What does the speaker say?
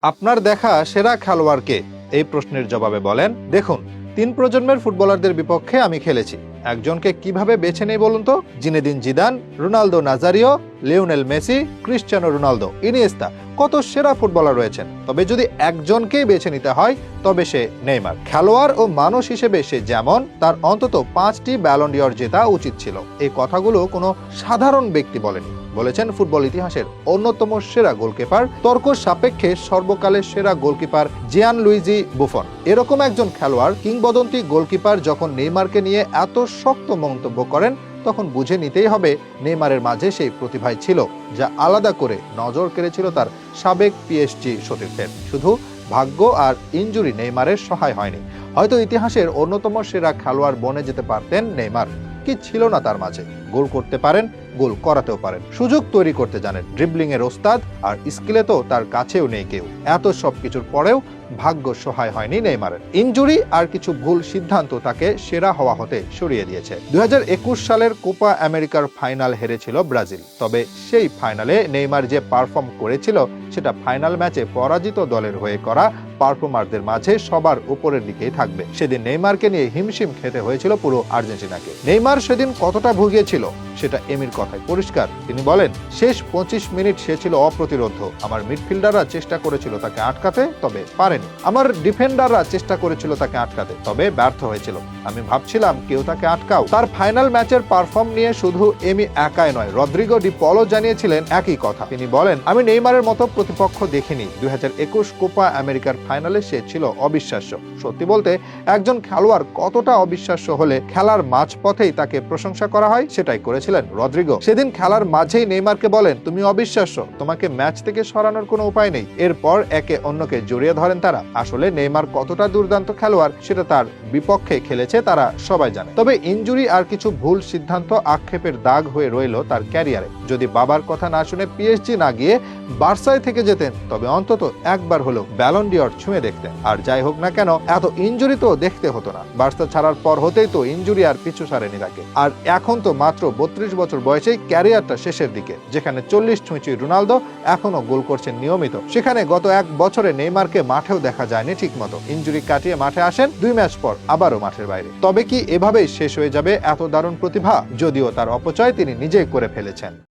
আপনার দেখা সেরা খেলোয়াড় কে? এই প্রশ্নের জবাবে বলেন, দেখুন, ৩ প্রজন্মের ফুটবলারদের বিপক্ষে আমি খেলেছি। একজনকে কিভাবে বেছে নেই বলুন তো? Zinedine Zidane, Ronaldo Nazario, Lionel Messi, Cristiano Ronaldo, Iniesta, কত সেরা ফুটবলার রয়েছেন। তবে যদি একজনকেই বেছে নিতে হয় তবে সে নেইমার। খেলোয়াড় ও মানুষ হিসেবে সে যেমন, তার অন্তত 5টি ব্যালন ডি'অর জেতা উচিত ছিল। এই কথাগুলো কোনো সাধারণ ব্যক্তি বলেনি, বলেছেন ফুটবল ইতিহাসের অন্যতম সেরা গোলকিপার, তর্ক সাপেক্ষে সর্বকালের সেরা গোলকিপার জিয়ানলুইজি বুফন। এরকম একজন খেলোয়াড়, কিংবদন্তি গোলকিপার যখন নেইমারকে নিয়ে এত শক্ত মন্তব্য করেন, তখন বুঝে নিতেই হবে নেইমারের মাঝে সেই প্রতিভাই ছিল যা আলাদা করে নজর কেড়েছিল তার সাবেক পিএসজি সতীর্থের। শুধু ভাগ্য আর ইনজুরি নেইমারের সহায় হয়নি। হয়তো ইতিহাসের অন্যতম সেরা খেলোয়াড় বনে যেতে পারতেন নেইমার। কি ছিল না তার মাঝে? গোল করতে পারেন, গোল করাতেও পারেন, সুযোগ তৈরি করতে জানেন, ড্রিবলিং এর ওস্তাদ, আর স্কিলে তো তার কাছেও নেই কেউ। এত সবকিছুর পরেও ভাগ্য সহায় হয়নি নেইমারের। ইনজুরি আর কিছু ভুল সিদ্ধান্ত তাকে সেরা হওয়া হতে সরিয়ে দিয়েছে। 2021 সালের কোপা আমেরিকার ফাইনাল হেরেছিল ব্রাজিল। তবে সেই ফাইনালে নেইমার যে পারফর্ম করেছিল, সেটা ফাইনাল ম্যাচে পরাজিত দলের হয়ে করা পারফর্মারদের মাঝে সবার উপরের দিকেই থাকবে। সেদিন নেইমারকে নিয়ে হিমশিম খেতে হয়েছিল পুরো আর্জেন্টিনাকে। নেইমার সেদিন কতটা ভুগিয়েছিল সেটা এমির কথায় পরিষ্কার। তিনি বলেন, শেষ 25 মিনিট সে ছিল অপ্রতিরোধ্য। আমার মিডফিল্ডাররা চেষ্টা করেছিল তাকে আটকাতে, তবে পারেনি। আমার ডিফেন্ডাররা চেষ্টা করেছিল তাকে আটকাতে, তবে ব্যর্থ হয়েছিল। আমি ভাবছিলাম কেউ তাকে আটকাও। তার ফাইনাল ম্যাচের পারফর্ম নিয়ে শুধু এমি একাই নয়, রদ্রিগো ডি পলো জানিয়েছিলেন একই কথা। তিনি বলেন, আমি নেইমারের মতো প্রতিপক্ষ দেখিনি। 2021 কোপা আমেরিকার ফাইনালে সে ছিল অবিশ্বাস্য। সত্যি বলতে, একজন খেলোয়াড় কতটা অবিশ্বাস্য হলে খেলার মাঝপথেই তাকে প্রশংসা করা হয়, সেটাই করেছিলেন রদ্রিগো। সেদিন খেলার মাঝেই নেইমারকে বলেন, তুমি অবিশ্বাস্য, তোমাকে ম্যাচ থেকে সরানোর কোনো উপায় নেই। এরপর একে অন্যকে জড়িয়ে ধরেন তারা। আসলে নেইমার কতটা দুর্দান্ত খেলোয়াড় সেটা তার বিপক্ষে খেলেছে তারা সবাই জানে। তবে ইনজুরি আর কিছু ভুল সিদ্ধান্ত আক্ষেপের দাগ হয়ে রইল তার ক্যারিয়ারে। যদি বাবার কথা না শুনে পিএসজি না গিয়ে বার্সায় থেকে যেতেন, তবে অন্তত একবার হলেও ব্যালন ডি'অর ছুঁয়ে দেখতেন। আর যাই হোক না কেন, এত ইনজুরি তো দেখতে হতো না। বার্সা ছাড়ার পর হতেই তো ইনজুরি আর পিছু ছাড়েনি তাকে। আর এখন তো মাত্র 32 বছর বয়সেই ক্যারিয়ারটা শেষের দিকে, যেখানে 40 ছুঁই রোনালদো এখনো গোল করছেন নিয়মিত। সেখানে গত 1 বছরে নেইমারকে মাঠেও দেখা যায়নি ঠিকমতো। ইনজুরি কাটিয়ে মাঠে আসেন, 2 ম্যাচ পর আবারও মাঠের বাইরে। তবে কি এভাবেই শেষ হয়ে যাবে এত দারুণ প্রতিভা? যদিও তার অপচয় তিনি নিজেই করে ফেলেছেন।